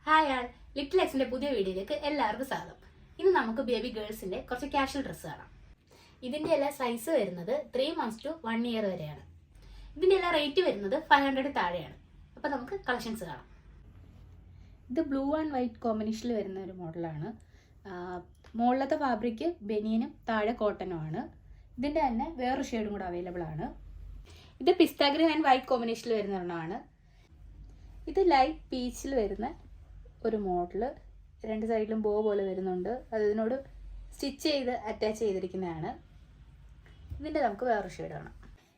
Hi ആൾ, little എക്സിന്റെ പുതിയ വീഡിയോയിലേക്ക് എല്ലാവർക്കും സ്വാഗതം. ഇന്ന് നമുക്ക് ബേബി ഗേൾസിന്റെ കുറച്ച് കാഷ്വൽ ഡ്രസ്സ് കാണാം. ഇതിന്റെ എല്ലാ സൈസ് വരുന്നത് 3 months to 1 year വരെയാണ്. ഇതിന്റെ എല്ലാ റേറ്റ് വരുന്നത് 500 താഴെയാണ്. അപ്പൊ നമുക്ക് കളക്ഷൻസ് കാണാം. ഇത് ബ്ലൂ ആൻഡ് വൈറ്റ് കോമ്പിനേഷനിൽ വരുന്ന ഒരു മോഡലാണ്. മുകളിലത്തെ ഫാബ്രിക് ബനിയനും താഴെ കോട്ടനും ആണ്. ഇതിന്റെ തന്നെ വേറൊരു ഷെയ്ഡും കൂടെ അവൈലബിൾ ആണ്. ഇത് പിസ്ത ഗ്രീൻ ആൻഡ് വൈറ്റ് കോമ്പിനേഷനിൽ വരുന്ന ഒരെണ്ണമാണ്. ഇത് ലൈറ്റ് പീച്ചിൽ വരുന്ന ഒരു മോഡല്, രണ്ട് സൈഡിലും ബോ പോലെ വരുന്നുണ്ട്. അത് ഇതിനോട് സ്റ്റിച്ച് ചെയ്ത് അറ്റാച്ച് ചെയ്തിരിക്കുന്നതാണ്. ഇതിൻ്റെ നമുക്ക് വേറൊരു ഷെയ്ഡ് കാണാം.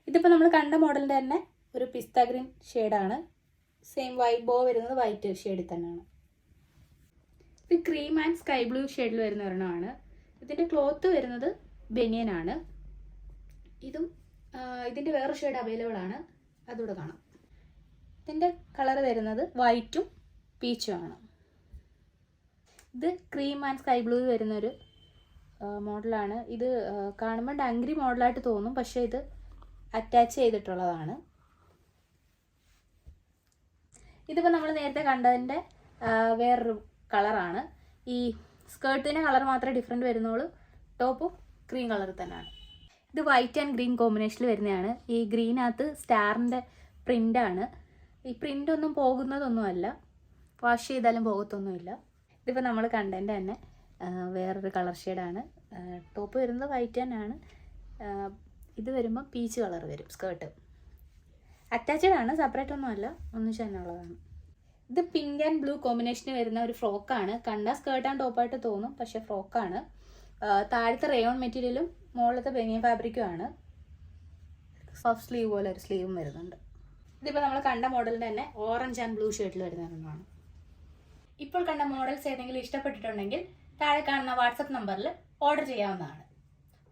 ഇതിപ്പോൾ നമ്മൾ കണ്ട മോഡലിൻ്റെ തന്നെ ഒരു പിസ്ത ഗ്രീൻ ഷെയ്ഡാണ്. സെയിം വൈറ്റ് ബോ വരുന്നത് വൈറ്റ് ഷെയ്ഡിൽ തന്നെയാണ്. ഇത് ക്രീം ആൻഡ് സ്കൈ ബ്ലൂ ഷെയ്ഡിൽ വരുന്ന ഒരെണ്ണമാണ്. ഇതിൻ്റെ ക്ലോത്ത് വരുന്നത് ബനിയനാണ്. ഇതിൻ്റെ വേറൊരു ഷെയ്ഡ് അവൈലബിൾ ആണ്, അതുകൂടെ കാണാം. ഇതിൻ്റെ കളർ വരുന്നത് വൈറ്റും പീച്ചും ആണ്. ഇത് ക്രീം ആൻഡ് സ്കൈ ബ്ലൂ വരുന്നൊരു മോഡലാണ്. ഇത് കാണുമ്പോൾ ഡംഗ്രി മോഡലായിട്ട് തോന്നും, പക്ഷേ ഇത് അറ്റാച്ച് ചെയ്തിട്ടുള്ളതാണ്. ഇതിപ്പോൾ നമ്മൾ നേരത്തെ കണ്ടതിൻ്റെ വേറൊരു കളറാണ്. ഈ സ്കേർട്ടിൻ്റെ കളർ മാത്രമേ ഡിഫറെൻറ്റ് വരുന്നുള്ളൂ. ടോപ്പും ക്രീം കളറിൽ തന്നെയാണ്. ഇത് വൈറ്റ് ആൻഡ് ഗ്രീൻ കോമ്പിനേഷനിൽ വരുന്നതാണ്. ഈ ഗ്രീനകത്ത് സ്റ്റാറിൻ്റെ പ്രിൻ്റാണ്. ഈ പ്രിൻ്റ് ഒന്നും പോകുന്നതൊന്നുമല്ല, വാഷ് ചെയ്താലും പോകത്തൊന്നുമില്ല. ഇതിപ്പോൾ നമ്മൾ കണ്ടതിൻ്റെ തന്നെ വേറൊരു കളർ ഷെയ്ഡാണ്. ടോപ്പ് വരുന്നത് വൈറ്റ് തന്നെയാണ്. ഇത് വരുമ്പോൾ പീച്ച് കളർ വരും. സ്കേർട്ട് അറ്റാച്ച്ഡ് ആണ്, സെപ്പറേറ്റ് ഒന്നുമല്ല, ഒന്നിച്ച് തന്നെ ഉള്ളതാണ്. ഇത് പിങ്ക് ആൻഡ് ബ്ലൂ കോമ്പിനേഷന് വരുന്ന ഒരു ഫ്രോക്കാണ്. കണ്ട സ്കേർട്ട് ആൻഡ് ടോപ്പായിട്ട് തോന്നും, പക്ഷേ ഫ്രോക്കാണ്. താഴത്തെ റയോൺ മെറ്റീരിയലും മുകളിലത്തെ ബനിയൻ ഫാബ്രിക്കും ആണ്. സോഫ്റ്റ് സ്ലീവ് പോലെ ഒരു സ്ലീവും വരുന്നുണ്ട്. ഇതിപ്പോൾ നമ്മൾ കണ്ട മോഡലിൻ്റെ തന്നെ ഓറഞ്ച് ആൻഡ് ബ്ലൂ ഷെയ്ഡിൽ വരുന്നതാണ്. ഇപ്പോൾ കണ്ട മോഡൽസ് ഏതെങ്കിലും ഇഷ്ടപ്പെട്ടിട്ടുണ്ടെങ്കിൽ താഴെ കാണുന്ന വാട്സപ്പ് നമ്പറിൽ ഓർഡർ ചെയ്യാവുന്നതാണ്.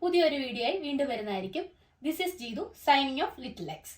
പുതിയൊരു വീഡിയോയിൽ വീണ്ടും വരുന്നതായിരിക്കും. This is Jeethu, signing off little X.